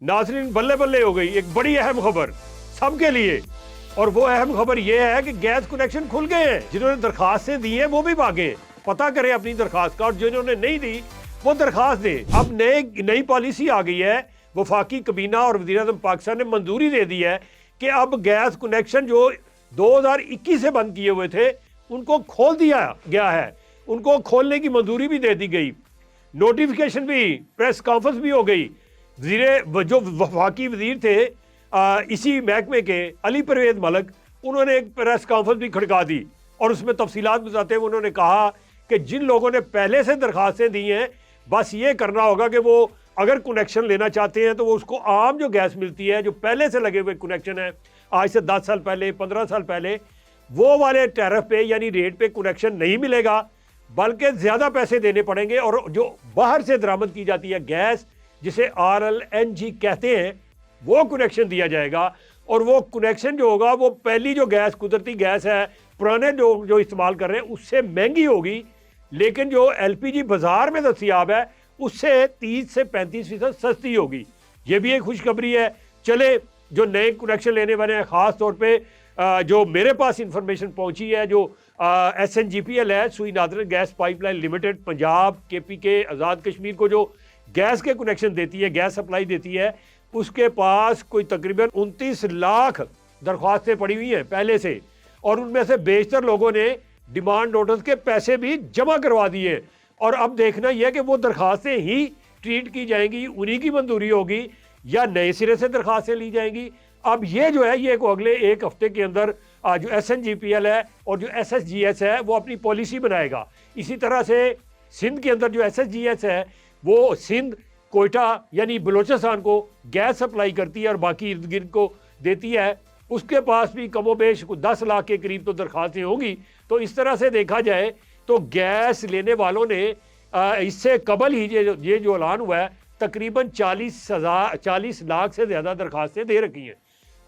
नाज़रीन बल्ले बल्ले हो गई, एक बड़ी अहम खबर सबके लिए। और वो अहम खबर ये है कि गैस कनेक्शन खुल गए हैं। जिन्होंने दरखास्तें दी हैं वो भी भागे, पता करें अपनी दरखास्त का, और जिन्होंने नहीं दी वो दरखास्त दें। अब नई पॉलिसी आ गई है, वफाकी कबीना और वज़ीर-ए-आज़म पाकिस्तान ने मंजूरी दे दी है कि अब गैस कनेक्शन जो 2021 से बंद किए हुए थे उनको खोल दिया गया है, उनको खोलने की मंजूरी भी दे दी गई, नोटिफिकेशन भी, प्रेस कॉन्फ्रेंस भी हो गई। जो वफाकी वजीर थे इसी महकमे के अली परवेज मलिक, उन्होंने एक प्रेस कॉन्फ्रेंस भी खड़का दी और उसमें तफसीलात बताते हुए उन्होंने कहा कि जिन लोगों ने पहले से दरखास्तें दी हैं बस ये करना होगा कि वो अगर कनेक्शन लेना चाहते हैं तो वो उसको आम जो गैस मिलती है, जो पहले से लगे हुए कनेक्शन है, आज से 10 साल पहले 15 साल पहले, वो वाले टैरिफ पे यानी रेट पे कनेक्शन नहीं मिलेगा, बल्कि ज़्यादा पैसे देने पड़ेंगे। और जो बाहर से दरामद की जाती है गैस, जिसे RLNG कहते हैं, वो कनेक्शन दिया जाएगा। और वो कनेक्शन जो होगा वो पहली जो गैस, कुदरती गैस है, पुराने जो इस्तेमाल कर रहे हैं उससे महंगी होगी, लेकिन जो LPG बाज़ार में दस्तयाब है उससे 30 से 35% सस्ती होगी। ये भी एक खुशखबरी है। चले जो नए कनेक्शन लेने वाले हैं, ख़ास तौर पे जो मेरे पास इंफॉर्मेशन पहुंची है, जो SNGPL है, सुई northern gas pipeline limited, Punjab KPK Azad Kashmir को जो गैस के कनेक्शन देती है, गैस सप्लाई देती है, उसके पास कोई तकरीबन 29 लाख दरख्वास्तें पड़ी हुई हैं पहले से, और उनमें से बेशतर लोगों ने डिमांड नोटिस के पैसे भी जमा करवा दिए। और अब देखना यह कि वो दरख्वास्तें ही ट्रीट की जाएंगी, उन्हीं की मंजूरी होगी, या नए सिरे से दरख्वास्तें ली जाएंगी। अब ये जो है, ये को अगले एक हफ्ते के अंदर जो SNGPL है और जो SSGS है वो अपनी पॉलिसी बनाएगा। इसी तरह से सिंध के अंदर जो SSGS है वो सिंध, कोयटा यानी बलोचिस्तान को गैस सप्लाई करती है और बाकी इर्द गिर्द को देती है। उसके पास भी कमोबेश 10 लाख के करीब तो दरख्वास्तें होंगी। तो इस तरह से देखा जाए तो गैस लेने वालों ने इससे कबल ही ये जो ऐलान हुआ है तकरीबन 40 लाख से ज़्यादा दरख्वास्तें दे रखी हैं।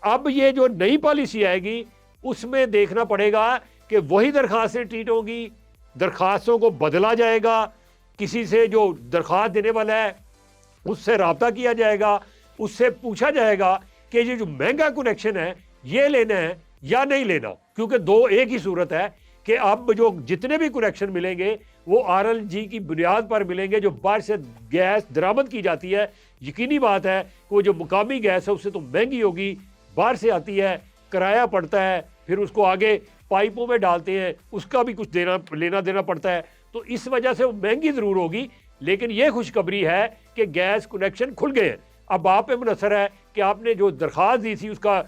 अब ये जो नई पॉलिसी आएगी उसमें देखना पड़ेगा कि वही दरख्वास्तें ट्रीट होंगी, दरख्वास्तों को बदला जाएगा, किसी से जो दरख्वास्त देने वाला है उससे रब्ता किया जाएगा, उससे पूछा जाएगा कि ये जो महंगा कनेक्शन है ये लेना है या नहीं लेना। क्योंकि एक ही सूरत है कि अब जो जितने भी कनेक्शन मिलेंगे वो RLNG की बुनियाद पर मिलेंगे, जो बाहर से गैस दरामद की जाती है। यकीनी बात है कि वो जो मुकामी गैस है उससे तो महंगी होगी, बाहर से आती है, किराया पड़ता है, फिर उसको आगे पाइपों में डालते हैं, उसका भी कुछ लेना देना पड़ता है। तो इस वजह से वो महंगी ज़रूर होगी, लेकिन ये खुशखबरी है कि गैस कनेक्शन खुल गए हैं। अब आप पे मुनसर है कि आपने जो दरख्वास्त दी थी उसका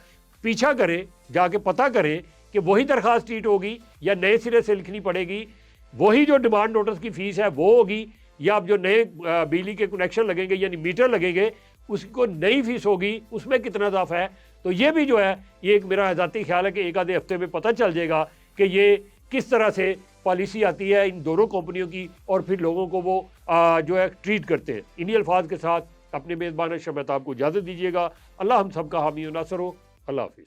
पीछा करें, जाके पता करें कि वही दरख्वास्त ट्रीट होगी या नए सिरे से लिखनी पड़ेगी, वही जो डिमांड नोटिस की फ़ीस है वो होगी, या अब जो नए बिजली के कनेक्शन लगेंगे यानी मीटर लगेंगे उसको नई फ़ीस होगी, उसमें कितना इजाफा है। तो ये भी जो है, ये एक मेरा ज़ाती ख्याल है कि एक आधे हफ्ते में पता चल जाएगा कि ये किस तरह से पॉलिसी आती है इन दोनों कंपनियों की, और फिर लोगों को वो जो है ट्रीट करते हैं। इन्हीं अल्फाज के साथ अपने मेज़बान शब मेहताब को इजाज़त दीजिएगा। अल्लाह हम सब का हामी व नासर हो। अल्लाह हाफिज़।